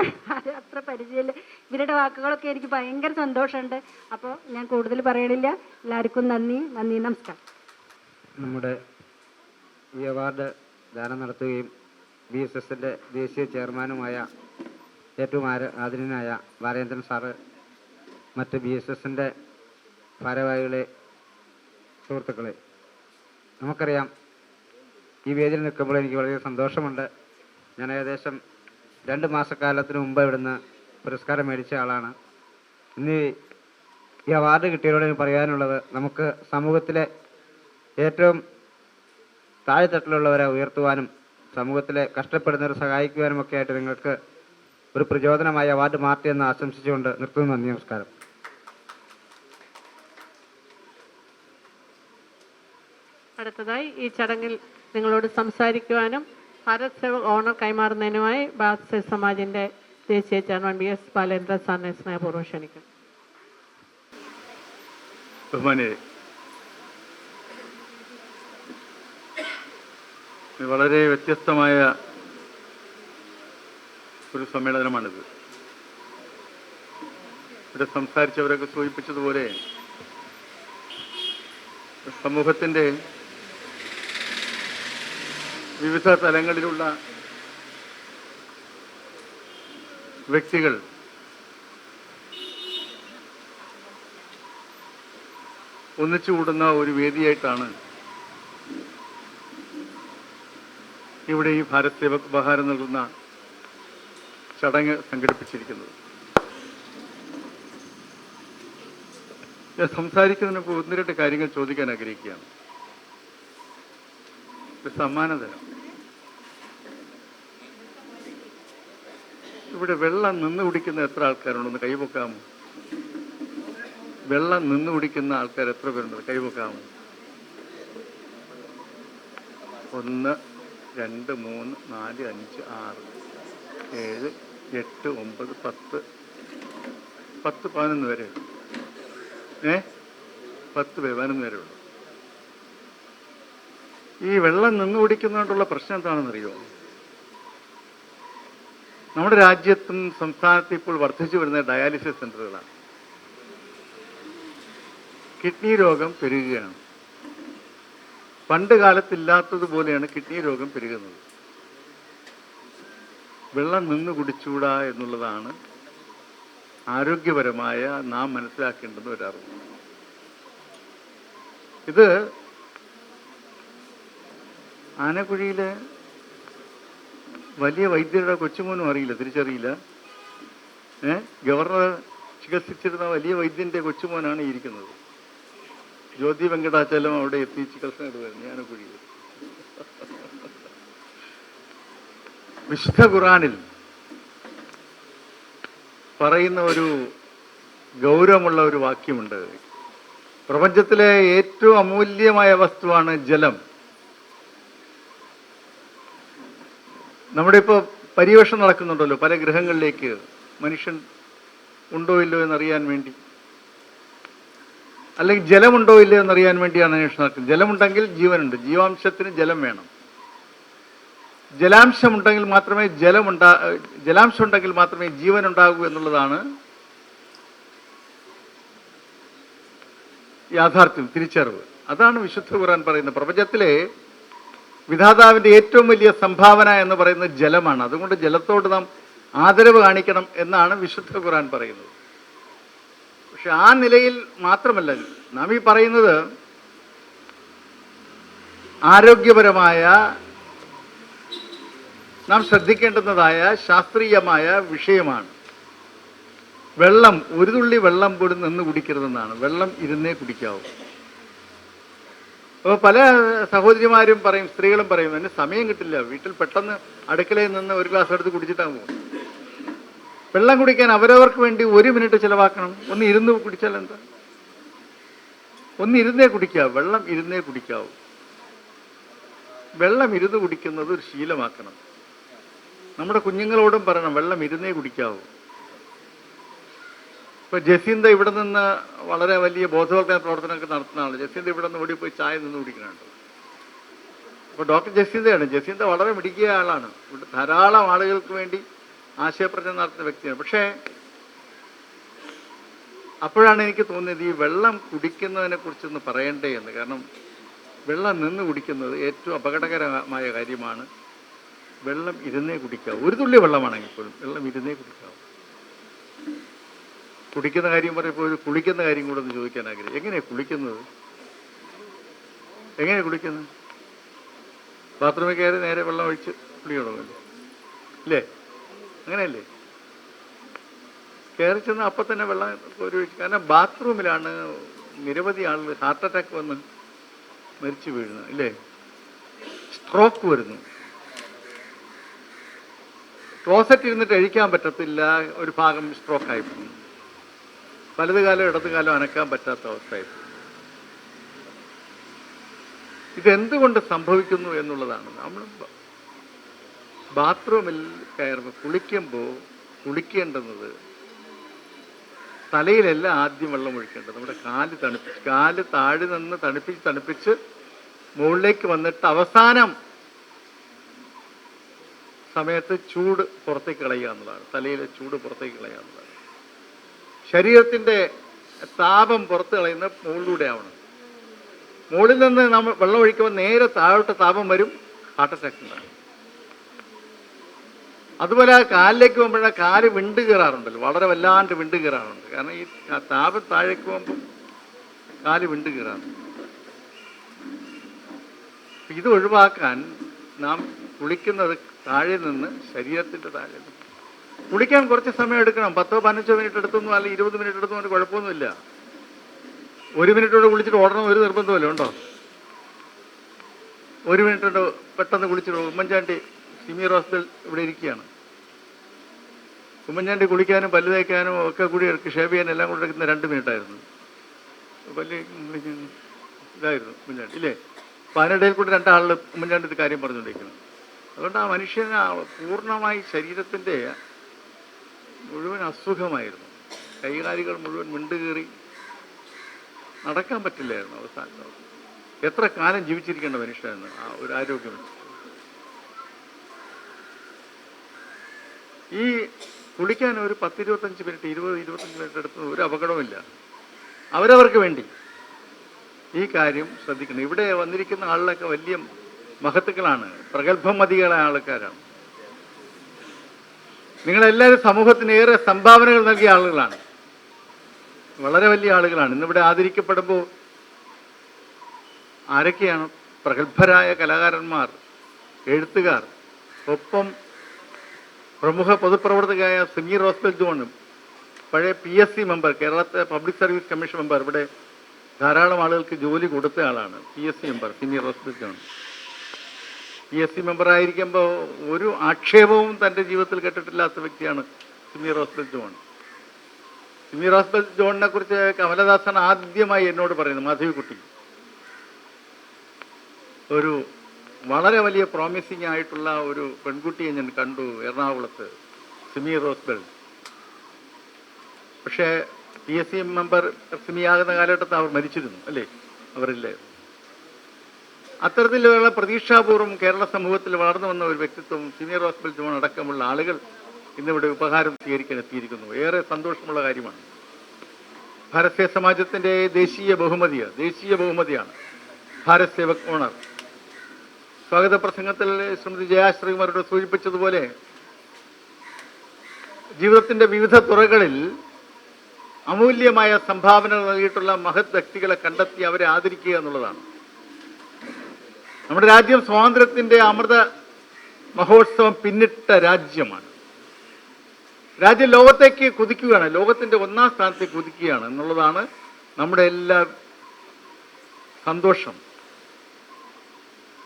അത്ര പരിചയമില്ല. ഇവരുടെ വാക്കുകളൊക്കെ എനിക്ക് ഭയങ്കര സന്തോഷമുണ്ട്. അപ്പോൾ ഞാൻ കൂടുതൽ പറയണില്ല. എല്ലാവർക്കും നന്ദി, നമസ്കാരം. നമ്മുടെ ഈ അവാർഡ് ദാനം നടത്തുകയും BSSൻ്റെ ദേശീയ ചെയർമാനുമായ ഏറ്റവും ആദരണീയനായ ബാലേന്ദ്രൻ സാറ്, മറ്റ് BSSൻ്റെ ഭാരവാഹികളെ, സുഹൃത്തുക്കളെ, നമുക്കറിയാം ഈ വേദിയിൽ നിൽക്കുമ്പോൾ എനിക്ക് വളരെ സന്തോഷമുണ്ട്. ഞാൻ ഏകദേശം 2 മാസക്കാലത്തിന് മുമ്പ് ഇവിടുന്ന് പുരസ്കാരം മേടിച്ച ആളാണ്. ഇന്ന് ഈ അവാർഡ് കിട്ടിയവരോട് എനിക്ക് പറയാനുള്ളത്, നമുക്ക് സമൂഹത്തിലെ ഏറ്റവും താഴെത്തട്ടിലുള്ളവരെ ഉയർത്തുവാനും സമൂഹത്തിലെ കഷ്ടപ്പെടുന്നവരെ സഹായിക്കുവാനും ഒക്കെ ആയിട്ട് നിങ്ങൾക്ക് ഒരു പ്രചോദനമായി അവാർഡ് മാറ്റി എന്ന് ആശംസിച്ചുകൊണ്ട് നിർത്തുന്നു. നന്ദി, നമസ്കാരം. അടുത്തതായി ഈ ചടങ്ങിൽ നിങ്ങളോട് സംസാരിക്കുവാനും ഭാരത് സേവക് ഓണർ കൈമാറുന്നതിനുമായി ഭാരത് സേവക് സമാജിൻ്റെ ദേശീയ ചെയർമാൻ BS ബാലേന്ദ്രൻ സാറിനെ സ്നേഹപൂർവ്വം ക്ഷണിക്കുന്നു. ബഹുമാനിയെ, വളരെ വ്യത്യസ്തമായ ഒരു സമ്മേളനമാണിത്. ഇവിടെ സംസാരിച്ചവരൊക്കെ സൂചിപ്പിച്ചതുപോലെ സമൂഹത്തിൻ്റെ വിവിധ തലങ്ങളിലുള്ള വ്യക്തികൾ ഒന്നിച്ചുകൂടുന്ന ഒരു വേദിയായിട്ടാണ് ഇവിടെ ഈ ഭാരത് സേവക് ഉപഹാരം നൽകുന്ന ചടങ്ങ് സംഘടിപ്പിച്ചിരിക്കുന്നത്. ഞാൻ സംസാരിക്കുന്നതിന് മുമ്പ് ഒന്ന് രണ്ട് കാര്യങ്ങൾ ചോദിക്കാൻ ആഗ്രഹിക്കുകയാണ്. ഒരു സമ്മാനതരം, ഇവിടെ വെള്ളം നിന്ന് കുടിക്കുന്ന എത്ര ആൾക്കാരുണ്ടെന്ന് കൈവക്കാമോ? വെള്ളം നിന്ന് കുടിക്കുന്ന ആൾക്കാർ എത്ര പേരുണ്ട്? കൈവക്കാമോ? 1 2 3 4 5 6 7 8 9 10 11 വരെ 10 പേര് 11 വരെ ഉള്ളു. ഈ വെള്ളം നിന്ന് കുടിക്കുന്നതുകൊണ്ടുള്ള പ്രശ്നം എന്താണെന്നറിയോ? നമ്മുടെ രാജ്യത്തും സംസ്ഥാനത്തും ഇപ്പോൾ വർദ്ധിച്ചു വരുന്ന ഡയാലിസിസ് സെന്ററുകളാണ്. കിഡ്നി രോഗം പെരുകുകയാണ്. പണ്ട് കാലത്തില്ലാത്തതുപോലെയാണ് കിഡ്നി രോഗം പെരുകുന്നത്. വെള്ളം നിന്ന് കുടിച്ചൂടാ എന്നുള്ളതാണ് ആരോഗ്യപരമായ നാം മനസ്സിലാക്കേണ്ടുന്ന ഒരറിവ്. ഇത് ആനക്കുഴിയിലെ വലിയ വൈദ്യരുടെ കൊച്ചുമോനും അറിയില്ല, തിരിച്ചറിയില്ല. ഗവർണർ ചികിത്സിച്ചിരുന്ന വലിയ വൈദ്യന്റെ കൊച്ചുമോനാണ് ഈ ഇരിക്കുന്നത്. ജ്യോതി വെങ്കടാചലം അവിടെ എത്തി ചികിത്സ നേടുമായിരുന്നു ആനക്കുഴിയിൽ. വിശുദ്ധ ഖുർആനിൽ പറയുന്ന ഒരു ഗൗരവമുള്ള ഒരു വാക്യമുണ്ട്. പ്രപഞ്ചത്തിലെ ഏറ്റവും അമൂല്യമായ വസ്തുവാണ് ജലം. നമ്മുടെ ഇപ്പോൾ പര്യവേഷണം നടക്കുന്നുണ്ടല്ലോ പല ഗ്രഹങ്ങളിലേക്ക് മനുഷ്യൻ ഉണ്ടോ ഇല്ലയോ എന്നറിയാൻ വേണ്ടി, അല്ലെങ്കിൽ ജലമുണ്ടോ ഇല്ലയോ എന്നറിയാൻ വേണ്ടിയാണ് അന്വേഷണം നടക്കുന്നത്. ജലമുണ്ടെങ്കിൽ ജീവനുണ്ട്, ജീവാംശത്തിന് ജലം വേണം. ജലാംശം ഉണ്ടെങ്കിൽ മാത്രമേ ജലാംശം ഉണ്ടെങ്കിൽ മാത്രമേ ജീവൻ ഉണ്ടാകൂ എന്നുള്ളതാണ് യാഥാർത്ഥ്യം, തിരിച്ചറിവ്. അതാണ് വിശുദ്ധ ഖുർആൻ പറയുന്നത്. പ്രപഞ്ചത്തിലെ വിധാതാവിൻ്റെ ഏറ്റവും വലിയ സംഭാവന എന്ന് പറയുന്നത് ജലമാണ്. അതുകൊണ്ട് ജലത്തോട് നാം ആദരവ് കാണിക്കണം എന്നാണ് വിശുദ്ധ ഖുർആൻ പറയുന്നത്. പക്ഷെ ആ നിലയിൽ മാത്രമല്ല നാം ഈ പറയുന്നത് ആരോഗ്യപരമായ നാം ശ്രദ്ധിക്കേണ്ടുന്നതായ ശാസ്ത്രീയമായ വിഷയമാണ്. വെള്ളം, ഒരു തുള്ളി വെള്ളം പോലും നിന്ന് കുടിക്കരുതെന്നാണ്. വെള്ളം ഇരുന്നേ കുടിക്കാവൂ. അപ്പോൾ പല സഹോദരിമാരും പറയും, സ്ത്രീകളും പറയും, എന്നെ സമയം കിട്ടില്ല, വീട്ടിൽ പെട്ടെന്ന് അടുക്കളയിൽ നിന്ന് ഒരു ഗ്ലാസ് എടുത്ത് കുടിച്ചിട്ടാണ് പോകും. വെള്ളം കുടിക്കാൻ അവരവർക്ക് വേണ്ടി 1 മിനിറ്റ് ചിലവാക്കണം. ഒന്ന് ഇരുന്ന് കുടിച്ചാൽ എന്താ? ഒന്ന് ഇരുന്നേ കുടിക്കാവൂ. വെള്ളം ഇരുന്നേ കുടിക്കാവൂ. വെള്ളം ഇരുന്ന് കുടിക്കുന്നത് ഒരു ശീലമാക്കണം. നമ്മുടെ കുഞ്ഞുങ്ങളോടും പറയണം വെള്ളം ഇരുന്നേ കുടിക്കാവൂ. ഇപ്പൊ ജസീന്ത ഇവിടെ നിന്ന് വളരെ വലിയ ബോധവൽക്കരണ പ്രവർത്തനമൊക്കെ നടത്തുന്നതാണ്. ജസീന്ത ഇവിടെ നിന്ന് ഓടിപ്പോയി ചായ നിന്ന് കുടിക്കുന്നുണ്ട്. അപ്പോൾ ഡോക്ടർ ജസീന്തയാണ്. ജസീന്ത വളരെ മിടുക്കിയ ആളാണ്. ഇവിടെ ധാരാളം ആളുകൾക്ക് വേണ്ടി ആശയപ്രചരണം നടത്തുന്ന വ്യക്തിയാണ്. പക്ഷേ അപ്പോഴാണ് എനിക്ക് തോന്നിയത് ഈ വെള്ളം കുടിക്കുന്നതിനെ കുറിച്ചൊന്ന് പറയണ്ടേ എന്ന്. കാരണം വെള്ളം നിന്ന് കുടിക്കുന്നത് ഏറ്റവും അപകടകരമായ കാര്യമാണ്. വെള്ളം ഇരുന്നേ കുടിക്കാവൂ. ഒരു തുള്ളി വെള്ളമാണെങ്കിൽ പോലും വെള്ളം ഇരുന്നേ കുടിക്കാവൂ. കുടിക്കുന്ന കാര്യം പറയുമ്പോൾ ഒരു കുളിക്കുന്ന കാര്യം കൂടെ ഒന്ന് ചോദിക്കാൻ ആഗ്രഹം. എങ്ങനെയാണ് കുളിക്കുന്നത്? എങ്ങനെയാണ് കുളിക്കുന്നത്? ബാത്റൂമിൽ കയറി നേരെ വെള്ളം ഒഴിച്ച് കുളിക്കണമല്ലോ, ഇല്ലേ? അങ്ങനെയല്ലേ? കയറി ചെന്ന് അപ്പം തന്നെ വെള്ളം ഒരു ഒഴിച്ച്. കാരണം ബാത്റൂമിലാണ് നിരവധി ആളുകൾ ഹാർട്ട് അറ്റാക്ക് വന്ന് മരിച്ചു വീഴുന്നത്, ഇല്ലേ? സ്ട്രോക്ക് വരുന്നു. ക്ലോസറ്റ് ഇരുന്നിട്ട് അഴിക്കാൻ പറ്റത്തില്ല, ഒരു ഭാഗം സ്ട്രോക്കായി പോകുന്നു. വലത് കാലം ഇടത് കാലം അനക്കാൻ പറ്റാത്ത അവസ്ഥയായി. ഇതെന്തുകൊണ്ട് സംഭവിക്കുന്നു എന്നുള്ളതാണ്. നമ്മൾ ബാത്റൂമിൽ കയറുമ്പോൾ കുളിക്കേണ്ടുന്നത് തലയിലല്ല ആദ്യം വെള്ളം ഒഴിക്കേണ്ടത്. നമ്മുടെ കാല് താഴെ നിന്ന് തണുപ്പിച്ച് മുകളിലേക്ക് വന്നിട്ട് അവസാനം സമയത്ത് ചൂട് പുറത്തേക്ക് കളയുക എന്നുള്ളതാണ്. തലയിലെ ചൂട് പുറത്തേക്ക് കളയുക എന്നുള്ളതാണ്. ശരീരത്തിൻ്റെ താപം പുറത്ത് കളയുന്ന മുകളിലൂടെ ആവണം. മുകളിൽ നിന്ന് നമ്മൾ വെള്ളം ഒഴിക്കുമ്പോൾ നേരെ താഴോട്ട് താപം വരും, ഹാർട്ട് അറ്റാക്ക് ഉണ്ടാകും. അതുപോലെ ആ കാലിലേക്ക് പോകുമ്പോഴാ കാല് വിണ്ട് കയറാറുണ്ടല്ലോ, വളരെ വല്ലാണ്ട് വിണ്ട് കയറാറുണ്ട്. കാരണം ഈ താപം താഴേക്ക് പോകുമ്പോൾ കാല് വിണ്ട് കയറാറുണ്ട്. ഇത് ഒഴിവാക്കാൻ നാം കുളിക്കുന്നത് താഴെ നിന്ന്, ശരീരത്തിൻ്റെ താഴെ നിന്ന് കുളിക്കാൻ കുറച്ച് സമയം എടുക്കണം. 10-15 മിനിറ്റ് എടുത്തൊന്നും അല്ല 20 മിനിറ്റ് എടുത്തൊന്നും കുഴപ്പമൊന്നുമില്ല. 1 മിനിറ്റോടെ കുളിച്ചിട്ട് ഓടണം ഒരു നിർബന്ധമല്ല, ഉണ്ടോ? 1 മിനിറ്റ് കൊണ്ട് പെട്ടെന്ന് കുളിച്ചിട്ട് ഉമ്മൻചാണ്ടി സിമി ഹോസ്പിറ്റൽ ഇവിടെ ഇരിക്കുകയാണ്. ഉമ്മൻചാണ്ടി കുളിക്കാനും പല്ല് തേക്കാനും ഒക്കെ കൂടി ഷേവ് ചെയ്യാനും എല്ലാം കൂടെ എടുക്കുന്ന 2 മിനിറ്റായിരുന്നു. പല്ല് ഇതായിരുന്നു ഉമ്മൻചാണ്ടി ഇല്ലേ? അപ്പം അതിനിടയിൽ കൂടി 2 ആളുകൾ ഉമ്മൻചാണ്ടി ഇത് കാര്യം പറഞ്ഞുകൊണ്ടിരിക്കുന്നു. അതുകൊണ്ട് ആ മനുഷ്യന് പൂർണ്ണമായി ശരീരത്തിൻ്റെ മുഴുവൻ അസുഖമായിരുന്നു. കൈകാലികൾ മുഴുവൻ വിണ്ടുകീറി നടക്കാൻ പറ്റില്ലായിരുന്നു അവസാനം. എത്ര കാലം ജീവിച്ചിരിക്കേണ്ട മനുഷ്യനായിരുന്നു ആ ഒരു ആരോഗ്യം. ഈ കുളിക്കാൻ ഒരു 10-25 മിനിറ്റ് 20-25 മിനിറ്റ് എടുത്ത് ഒരു അപകടവുമില്ല. അവരവർക്ക് വേണ്ടി ഈ കാര്യം ശ്രദ്ധിക്കണം. ഇവിടെ വന്നിരിക്കുന്ന ആളിലൊക്കെ വലിയ മഹത്തുക്കളാണ്, പ്രഗത്ഭമതികളായ ആൾക്കാരാണ്. നിങ്ങളെല്ലാവരും സമൂഹത്തിന് ഏറെ സംഭാവനകൾ നൽകിയ ആളുകളാണ്, വളരെ വലിയ ആളുകളാണ്. ഇന്നിവിടെ ആദരിക്കപ്പെടുമ്പോൾ ആരൊക്കെയാണ്? പ്രഗത്ഭരായ കലാകാരന്മാർ, എഴുത്തുകാർ, ഒപ്പം പ്രമുഖ പൊതുപ്രവർത്തകയായ സിമി റോസ്ബെൽ ജോണും, പഴയ PSC മെമ്പർ, കേരളത്തെ പബ്ലിക് സർവീസ് കമ്മീഷൻ മെമ്പർ, ഇവിടെ ധാരാളം ആളുകൾക്ക് ജോലി കൊടുത്ത ആളാണ്. PSC member Simi Rosebell John. PSC മെമ്പറായിരിക്കുമ്പോൾ ഒരു ആക്ഷേപവും തൻ്റെ ജീവിതത്തിൽ കേട്ടിട്ടില്ലാത്ത വ്യക്തിയാണ് സിമി റോസ്ബെൽ ജോൺ. സിമി റോസ്ബെൽ ജോണിനെ കുറിച്ച് കമലദാസൻ ആദ്യമായി എന്നോട് പറയുന്നത്, മാധവിക്കുട്ടി, ഒരു വളരെ വലിയ പ്രോമിസിങ് ആയിട്ടുള്ള ഒരു പെൺകുട്ടിയെ ഞാൻ കണ്ടു എറണാകുളത്ത്, സിമി റോസ്ബെൽ. പക്ഷേ PSC മെമ്പർ സിമിയാകുന്ന കാലഘട്ടത്തിൽ അവർ മരിച്ചിരുന്നു അല്ലേ? അവരില്ലേ? അത്തരത്തിലുള്ള പ്രതീക്ഷാപൂർവ്വം കേരള സമൂഹത്തിൽ വളർന്നു വന്ന ഒരു വ്യക്തിത്വം സിമി റോസ്ബെൽ ജോൺ അടക്കമുള്ള ആളുകൾ ഇന്നിവിടെ ഉപഹാരം സ്വീകരിക്കാൻ എത്തിയിരിക്കുന്നു. ഏറെ സന്തോഷമുള്ള കാര്യമാണ്. ഭാരതീയ സമാജത്തിൻ്റെ ദേശീയ ബഹുമതിയാണ് ഭാരത് സേവക് ഓണർ. സ്വാഗത പ്രസംഗത്തിൽ ശ്രീമതി ജയാശ്രീകുമാരോട് സൂചിപ്പിച്ചതുപോലെ ജീവിതത്തിൻ്റെ വിവിധ തുറകളിൽ അമൂല്യമായ സംഭാവനകൾ നൽകിയിട്ടുള്ള മഹത് വ്യക്തികളെ കണ്ടെത്തി അവരെ ആദരിക്കുക എന്നുള്ളതാണ്. നമ്മുടെ രാജ്യം സ്വാതന്ത്ര്യത്തിൻ്റെ അമൃത മഹോത്സവം പിന്നിട്ട രാജ്യമാണ്. രാജ്യം ലോകത്തേക്ക് കുതിക്കുകയാണ്, ലോകത്തിൻ്റെ 1-ാം സ്ഥാനത്തേക്ക് കുതിക്കുകയാണ് എന്നുള്ളതാണ് നമ്മുടെ എല്ലാ സന്തോഷം.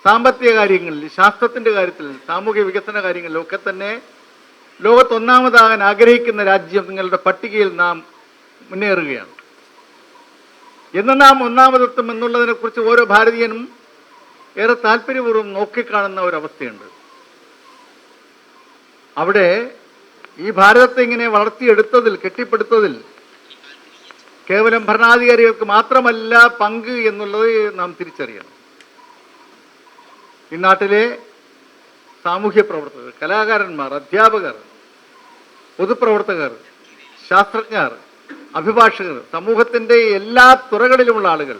സാമ്പത്തിക കാര്യങ്ങളിൽ, ശാസ്ത്രത്തിൻ്റെ കാര്യത്തിൽ, സാമൂഹ്യ വികസന കാര്യങ്ങളിലൊക്കെ തന്നെ ലോകത്ത് 1-ാമതാകാൻ ആഗ്രഹിക്കുന്ന രാജ്യം നിങ്ങളുടെ പട്ടികയിൽ നാം മുന്നേറുകയാണ്. എന്ന് നാം 1-ാമതെത്തും എന്നുള്ളതിനെക്കുറിച്ച് ഓരോ ഭാരതീയനും ഏറെ താല്പര്യപൂർവ്വം നോക്കിക്കാണുന്ന ഒരവസ്ഥയുണ്ട്. അവിടെ ഈ ഭാരതത്തെ ഇങ്ങനെ വളർത്തിയെടുത്തതിൽ, കെട്ടിപ്പടുത്തതിൽ കേവലം ഭരണാധികാരികൾക്ക് മാത്രമല്ല പങ്ക് എന്നുള്ളത് നാം തിരിച്ചറിയണം. ഈ നാട്ടിലെ സാമൂഹ്യ പ്രവർത്തകർ, കലാകാരന്മാർ, അധ്യാപകർ, പൊതുപ്രവർത്തകർ, ശാസ്ത്രജ്ഞർ, അഭിഭാഷകർ, സമൂഹത്തിൻ്റെ എല്ലാ തുറകളിലുമുള്ള ആളുകൾ,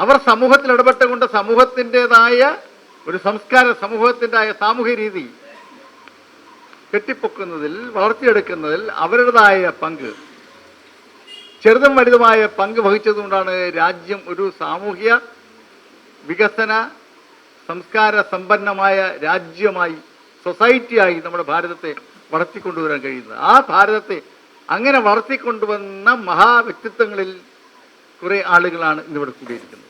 അവർ സമൂഹത്തിൽ ഇടപെട്ടുകൊണ്ട് സമൂഹത്തിൻ്റെതായ ഒരു സംസ്കാരം, സമൂഹത്തിൻ്റെതായ സാമൂഹ്യ രീതി കെട്ടിപ്പൊക്കുന്നതിൽ, വളർത്തിയെടുക്കുന്നതിൽ അവരുടേതായ പങ്ക്, ചെറുതും വലുതുമായ പങ്ക് വഹിച്ചതുകൊണ്ടാണ് രാജ്യം ഒരു സാമൂഹ്യ വികസന സംസ്കാര സമ്പന്നമായ രാജ്യമായി, സൊസൈറ്റിയായി നമ്മുടെ ഭാരതത്തെ വളർത്തിക്കൊണ്ടുവരാൻ കഴിയുന്നത്. ആ ഭാരതത്തെ അങ്ങനെ വളർത്തിക്കൊണ്ടുവന്ന മഹാവ്യക്തിത്വങ്ങളിൽ കുറേ ആളുകളാണ് ഇന്നിവിടെ കൂടിയിരിക്കുന്നത്.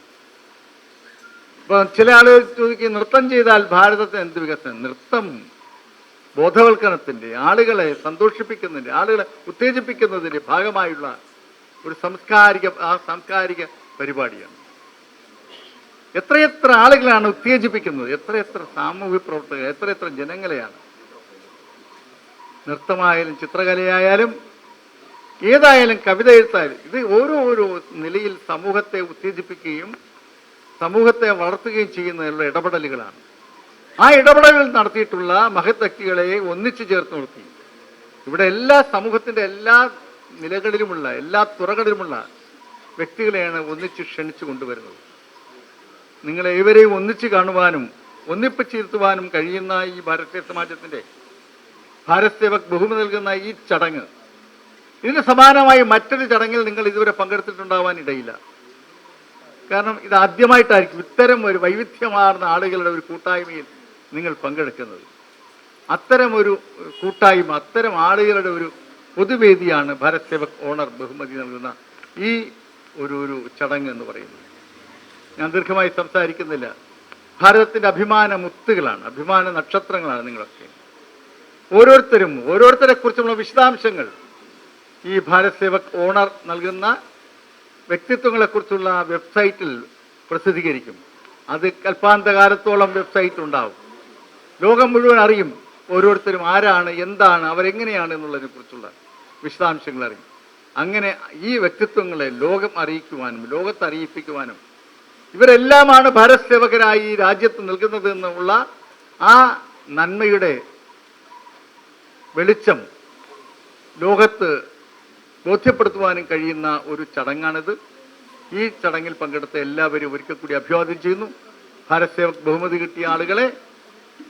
ഇപ്പം ചില ആളുകൾ ചോദിക്കും, നൃത്തം ചെയ്താൽ ഭാരതത്തിന് എന്ത് വികസനം? നൃത്തം ബോധവൽക്കരണത്തിൻ്റെ, ആളുകളെ സന്തോഷിപ്പിക്കുന്നതിൻ്റെ, ആളുകളെ ഉത്തേജിപ്പിക്കുന്നതിൻ്റെ ഭാഗമായുള്ള ഒരു സാംസ്കാരിക പരിപാടിയാണ്. എത്രയെത്ര ആളുകളാണ് ഉത്തേജിപ്പിക്കുന്നത്, എത്രയെത്ര സാമൂഹ്യ പ്രവർത്തകർ, എത്രയെത്ര ജനങ്ങളെയാണ്. നൃത്തമായാലും ചിത്രകലയായാലും ഏതായാലും കവിത എഴുത്തായാലും ഇത് ഓരോ നിലയിൽ സമൂഹത്തെ ഉത്തേജിപ്പിക്കുകയും സമൂഹത്തെ വളർത്തുകയും ചെയ്യുന്നതിനുള്ള ഇടപെടലുകളാണ്. ആ ഇടപെടലുകൾ നടത്തിയിട്ടുള്ള മഹത് വ്യക്തികളെ ഒന്നിച്ചു ചേർത്ത് നിർത്തി ഇവിടെ എല്ലാ സമൂഹത്തിന്റെ എല്ലാ നിലകളിലുമുള്ള എല്ലാ തുറകളിലുമുള്ള വ്യക്തികളെയാണ് ഒന്നിച്ച് ക്ഷണിച്ചു കൊണ്ടുവരുന്നത്. നിങ്ങളെ ഏവരെയും ഒന്നിച്ച് കാണുവാനും ഒന്നിപ്പിച്ചിരുത്തുവാനും കഴിയുന്ന ഈ ഭാരതീയ സമാജത്തിന്റെ ഭാരത് സേവക് ബഹുമതി നൽകുന്ന ഈ ചടങ്ങ്, ഇതിന് സമാനമായി മറ്റൊരു ചടങ്ങിൽ നിങ്ങൾ ഇതുവരെ പങ്കെടുത്തിട്ടുണ്ടാവാൻ ഇടയില്ല. കാരണം ഇത് ആദ്യമായിട്ടായിരിക്കും ഇത്തരം ഒരു വൈവിധ്യമാർന്ന ആളുകളുടെ ഒരു കൂട്ടായ്മയിൽ നിങ്ങൾ പങ്കെടുക്കുന്നത്. അത്തരം ഒരു കൂട്ടായ്മ, അത്തരം ആളുകളുടെ ഒരു പൊതുവേദിയാണ് ഭാരത് സേവക് ഓണർ ബഹുമതി നൽകുന്ന ഈ ഒരു ചടങ്ങ് എന്ന് പറയുന്നത്. ഞാൻ ദീർഘമായി സംസാരിക്കുന്നില്ല. ഭാരതത്തിന്റെ അഭിമാന മുത്തുകളാണ്, അഭിമാന നക്ഷത്രങ്ങളാണ് നിങ്ങളൊക്കെ. ഓരോരുത്തരെ കുറിച്ചുള്ള വിശദാംശങ്ങൾ ഈ ഭാരത് സേവക് ഓണർ നൽകുന്ന വ്യക്തിത്വങ്ങളെക്കുറിച്ചുള്ള വെബ്സൈറ്റിൽ പ്രസിദ്ധീകരിക്കും. അത് കൽപ്പാന്തകാലത്തോളം വെബ്സൈറ്റ് ഉണ്ടാവും. ലോകം മുഴുവൻ അറിയും ഓരോരുത്തരും ആരാണ്, എന്താണ്, അവരെങ്ങനെയാണ് എന്നുള്ളതിനെ കുറിച്ചുള്ള വിശദാംശങ്ങൾ അറിയും. അങ്ങനെ ഈ വ്യക്തിത്വങ്ങളെ ലോകം അറിയിക്കുവാനും ലോകത്ത് അറിയിപ്പിക്കുവാനും ഇവരെല്ലാമാണ് ഭാരത് സേവകരായി ഈ രാജ്യത്ത് നിൽക്കുന്നത് എന്നുള്ള ആ നന്മയുടെ വെളിച്ചം ലോകത്ത് ബോധ്യപ്പെടുത്തുവാനും കഴിയുന്ന ഒരു ചടങ്ങാണിത്. ഈ ചടങ്ങിൽ പങ്കെടുത്ത എല്ലാവരും ഒരിക്കൽ കൂടി അഭിവാദ്യം ചെയ്യുന്നു. ഭാരത് സേവക് ബഹുമതി കിട്ടിയ ആളുകളെ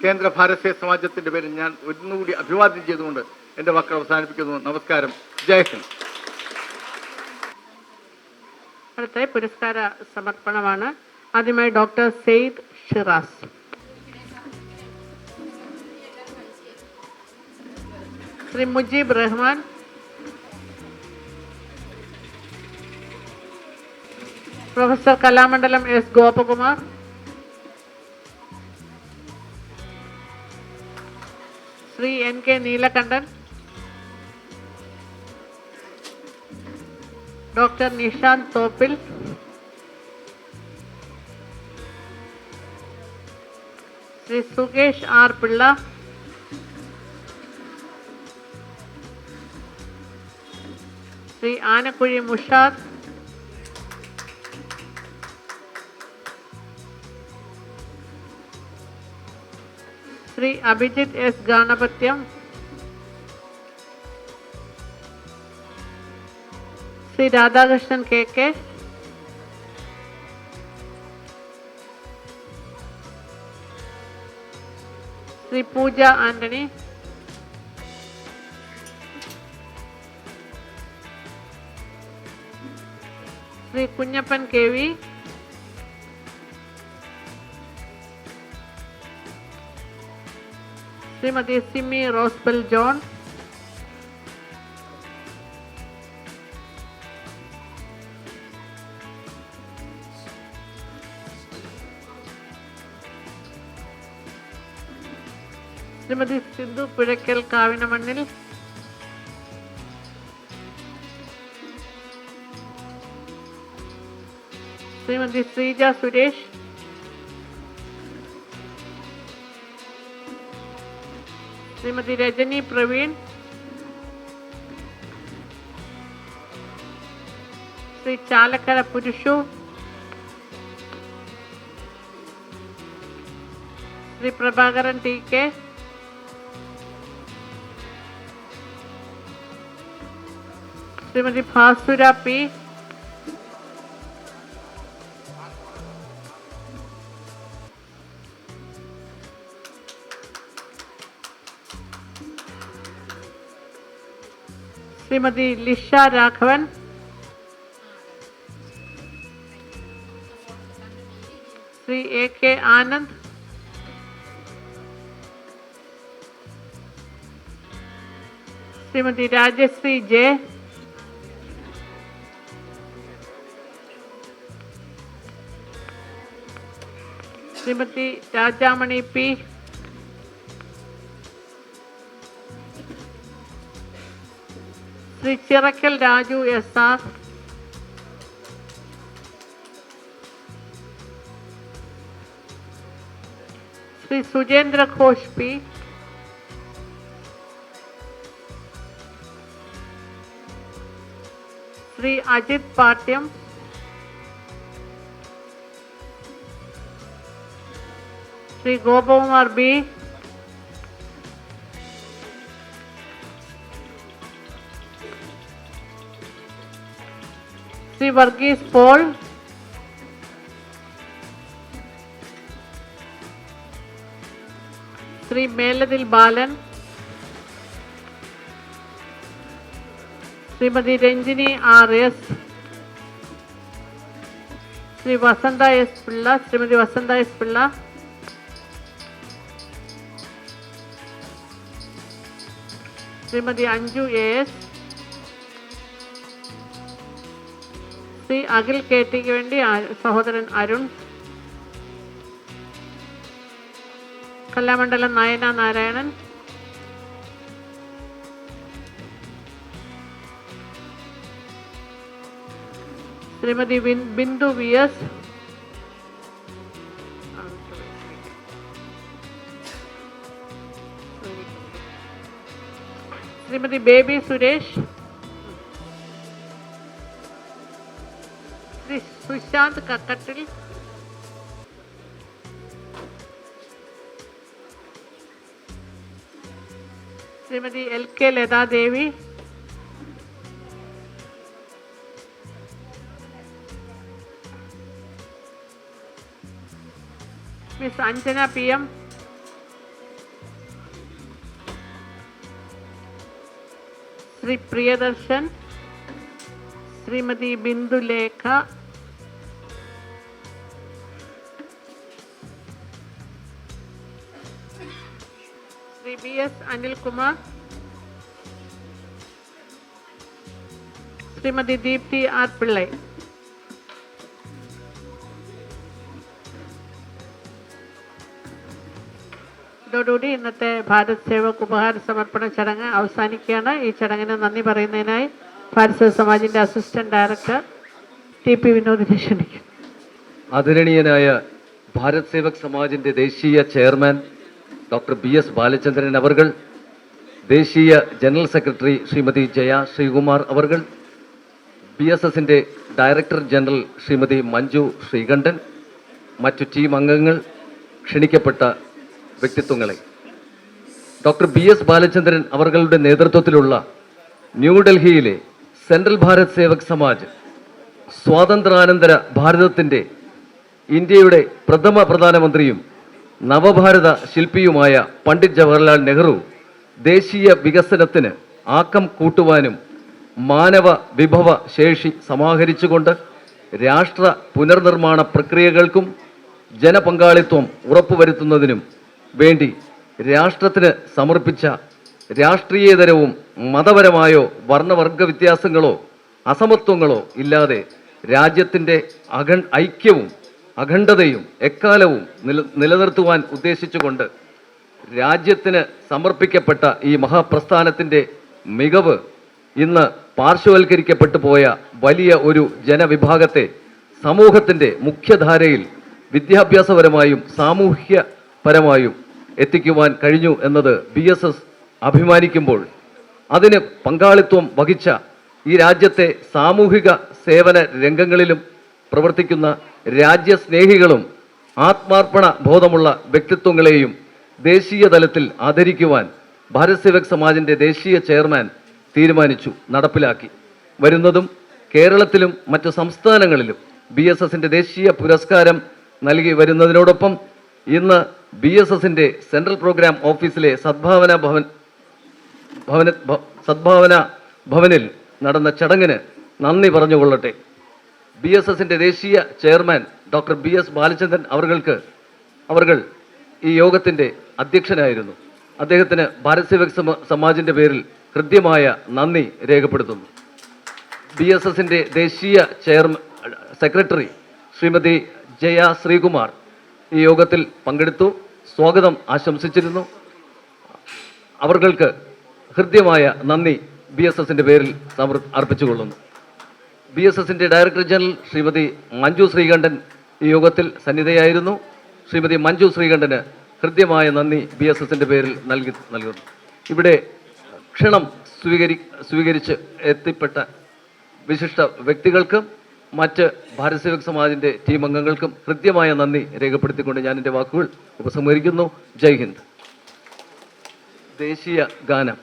കേന്ദ്ര ഭാരത് സേവ സമാജത്തിന്റെ പേരിൽ ഞാൻ ഒന്നുകൂടി അഭിവാദ്യം ചെയ്തുകൊണ്ട് എൻ്റെ വാക്കുകൾ അവസാനിപ്പിക്കുന്നു. നമസ്കാരം. ജയ് ഹിന്ദ്. അടുത്ത പുരസ്കാര സമർപ്പണമാണ്. ആദ്യമായി doctor Syed Shiraz. Shri Mujeeb Rahman, professor Kalamandalam S Gopakumar, Shri N K Neelakantan, doctor Nishant Thoppil, Shri Sukesh R Pillai, Shri Anakkuzhi Mushad, Shri Abhijith S Ganapathyam, Shri Radhakrishnan K K, Shri Pooja Antony, Shri Kunjappan K V, Shrimati Simi Rosebell John, Shrimati Sindhu Puzhakkal Kavinamannil, Shrimati Sreeja Suresh, Shrimati Rajani Praveen, Shri Chalakkara Purushu, Shri Prabhakaran T K, Shrimati Bhasura P, Shrimati Lisha Raghavan, Shri A K Anand, Shrimati Rajasree J, Shrimati Rajamani P, Shri Chirakkal Raju S R, Shri Sujendra Ghosh P, Shri Ajith Pattiam, Shri Sri Gopamar B, Sri Varghese Paul, Sri Meladil Balan, Srimati Ranjini R.S., Sri Vasanta S. Pilla, Srimati Vasanta S. Pilla, Srimati Anju A.S., Sri Agil K.T.ക്ക് വേണ്ടി സഹോദരൻ Arun, Kalamandalam Nayana Narayanan, Shrimati Bindu V S, Shrimati Baby Suresh, Shri Sushant Kakkattil, Shrimati L K Lathadevi, miss Anjana P M, Shri Priyadarshan, Shrimati Bindulekha, Shri B S Anilkumar, Shrimati Deepthi R Pillai. ഇതോടുകൂടി ഇന്നത്തെ ഭാരത് സേവക് ഉപഹാര സമർപ്പണ ചടങ്ങ് അവസാനിക്കുകയാണ്. ഈ ചടങ്ങിന് നന്ദി പറയുന്നതിനായി ഭാരത് സേവക് സമാജിന്റെ അസിസ്റ്റന്റ് ഡയറക്ടർ TP വിനോദിനെ ക്ഷണിക്കും. ആദരണീയനായ ഭാരത് സേവക് സമാജിന്റെ ദേശീയ ചെയർമാൻ ഡോക്ടർ BS ബാലചന്ദ്രൻ അവർകൾ, ദേശീയ ജനറൽ സെക്രട്ടറി ശ്രീമതി ജയ ശ്രീകുമാർ അവർകൾ, BSSന്റെ ഡയറക്ടർ ജനറൽ ശ്രീമതി മഞ്ജു ശ്രീകണ്ഠൻ, മറ്റു ടീം അംഗങ്ങൾ, ക്ഷണിക്കപ്പെട്ട വ്യക്തിത്വങ്ങളെ, ഡോക്ടർ BS ബാലചന്ദ്രൻ അവർകളുടെ നേതൃത്വത്തിലുള്ള ന്യൂഡൽഹിയിലെ സെൻട്രൽ ഭാരത് സേവക് സമാജ് സ്വാതന്ത്ര്യാനന്തര ഭാരതത്തിൻ്റെ ഇന്ത്യയുടെ പ്രഥമ പ്രധാനമന്ത്രിയും നവഭാരത ശില്പിയുമായ പണ്ഡിറ്റ് ജവഹർലാൽ നെഹ്റു ദേശീയ വികസനത്തിന് ആക്കം കൂട്ടുവാനും മാനവ വിഭവ ശേഷി സമാഹരിച്ചുകൊണ്ട് രാഷ്ട്ര പുനർനിർമ്മാണ പ്രക്രിയകൾക്കും ജനപങ്കാളിത്വം ഉറപ്പുവരുത്തുന്നതിനും വേണ്ടി രാഷ്ട്രത്തിന് സമർപ്പിച്ച രാഷ്ട്രീയേതരവും മതപരമായോ വർണ്ണവർഗ വ്യത്യാസങ്ങളോ അസമത്വങ്ങളോ ഇല്ലാതെ രാജ്യത്തിൻ്റെ ഐക്യവും അഖണ്ഡതയും എക്കാലവും നിലനിർത്തുവാൻ ഉദ്ദേശിച്ചുകൊണ്ട് രാജ്യത്തിന് സമർപ്പിക്കപ്പെട്ട ഈ മഹാപ്രസ്ഥാനത്തിൻ്റെ മികവ് ഇന്ന് പാർശ്വവൽക്കരിക്കപ്പെട്ടു പോയ വലിയ ഒരു ജനവിഭാഗത്തെ സമൂഹത്തിൻ്റെ മുഖ്യധാരയിൽ വിദ്യാഭ്യാസപരമായും സാമൂഹ്യപരമായും എത്തിക്കുവാൻ കഴിഞ്ഞു എന്നത് BSS അഭിമാനിക്കുമ്പോൾ, അതിന് പങ്കാളിത്വം വഹിച്ച ഈ രാജ്യത്തെ സാമൂഹിക സേവന രംഗങ്ങളിലും പ്രവർത്തിക്കുന്ന രാജ്യസ്നേഹികളും ആത്മാർപ്പണ ബോധമുള്ള വ്യക്തിത്വങ്ങളെയും ദേശീയ തലത്തിൽ ആദരിക്കുവാൻ ഭാരത് സേവക് സമാജിൻ്റെ ദേശീയ ചെയർമാൻ തീരുമാനിച്ചു, നടപ്പിലാക്കി വരുന്നതും കേരളത്തിലും മറ്റു സംസ്ഥാനങ്ങളിലും BSSന്റെ ദേശീയ പുരസ്കാരം നൽകി വരുന്നതിനോടൊപ്പം ഇന്ന് BSSന്റെ സെൻട്രൽ പ്രോഗ്രാം ഓഫീസിലെ സദ്ഭാവന ഭവനിൽ നടന്ന ചടങ്ങിന് നന്ദി പറഞ്ഞുകൊള്ളട്ടെ. BSSന്റെ ദേശീയ ചെയർമാൻ ഡോക്ടർ BS ബാലചന്ദ്രൻ അവർകൾ ഈ യോഗത്തിൻ്റെ അധ്യക്ഷനായിരുന്നു. അദ്ദേഹത്തിന് ഭാരത് സേവക് സമാജിൻ്റെ പേരിൽ ഹൃദ്യമായ നന്ദി രേഖപ്പെടുത്തുന്നു. BSSന്റെ ദേശീയ സെക്രട്ടറി ശ്രീമതി ജയ ശ്രീകുമാർ ഈ യോഗത്തിൽ പങ്കെടുത്തു, സ്വാഗതം ആശംസിച്ചിരുന്നു. അവർക്ക് ഹൃദ്യമായ നന്ദി BSSന്റെ പേരിൽ അർപ്പിച്ചുകൊള്ളുന്നു. BSSന്റെ ഡയറക്ടർ ജനറൽ ശ്രീമതി മഞ്ജു ശ്രീകണ്ഠൻ ഈ യോഗത്തിൽ സന്നിധയായിരുന്നു. ശ്രീമതി മഞ്ജു ശ്രീകണ്ഠന് ഹൃദ്യമായ നന്ദി BSSന്റെ പേരിൽ നൽകുന്നു. ഇവിടെ ക്ഷണം സ്വീകരിച്ച് എത്തിപ്പെട്ട വിശിഷ്ട വ്യക്തികൾക്കും മറ്റ് ഭാരത് സേവക് സമാജിൻ്റെ ടീം അംഗങ്ങൾക്കും ഹൃദ്യമായ നന്ദി രേഖപ്പെടുത്തിക്കൊണ്ട് ഞാൻ എൻ്റെ വാക്കുകൾ ഉപസംഹരിക്കുന്നു. ജയ് ഹിന്ദ്. ദേശീയ ഗാനം.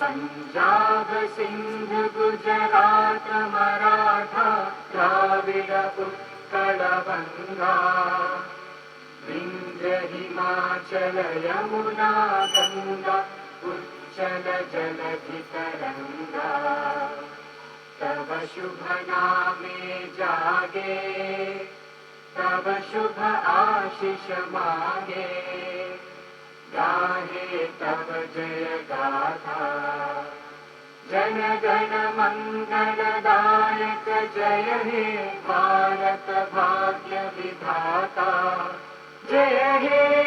पंजाब सिंध गुजरात मराठा द्राविड उत्कल गंगा विंध्य हिमाचल यमुना गंगा उच्चल जलधि तरंगा तव शुभ नामे जागे तव शुभ आशीष मांगे गाहे तव जय गाथा जन गण मंगलदायक जय हे भारत भाग्य विधाता जय हे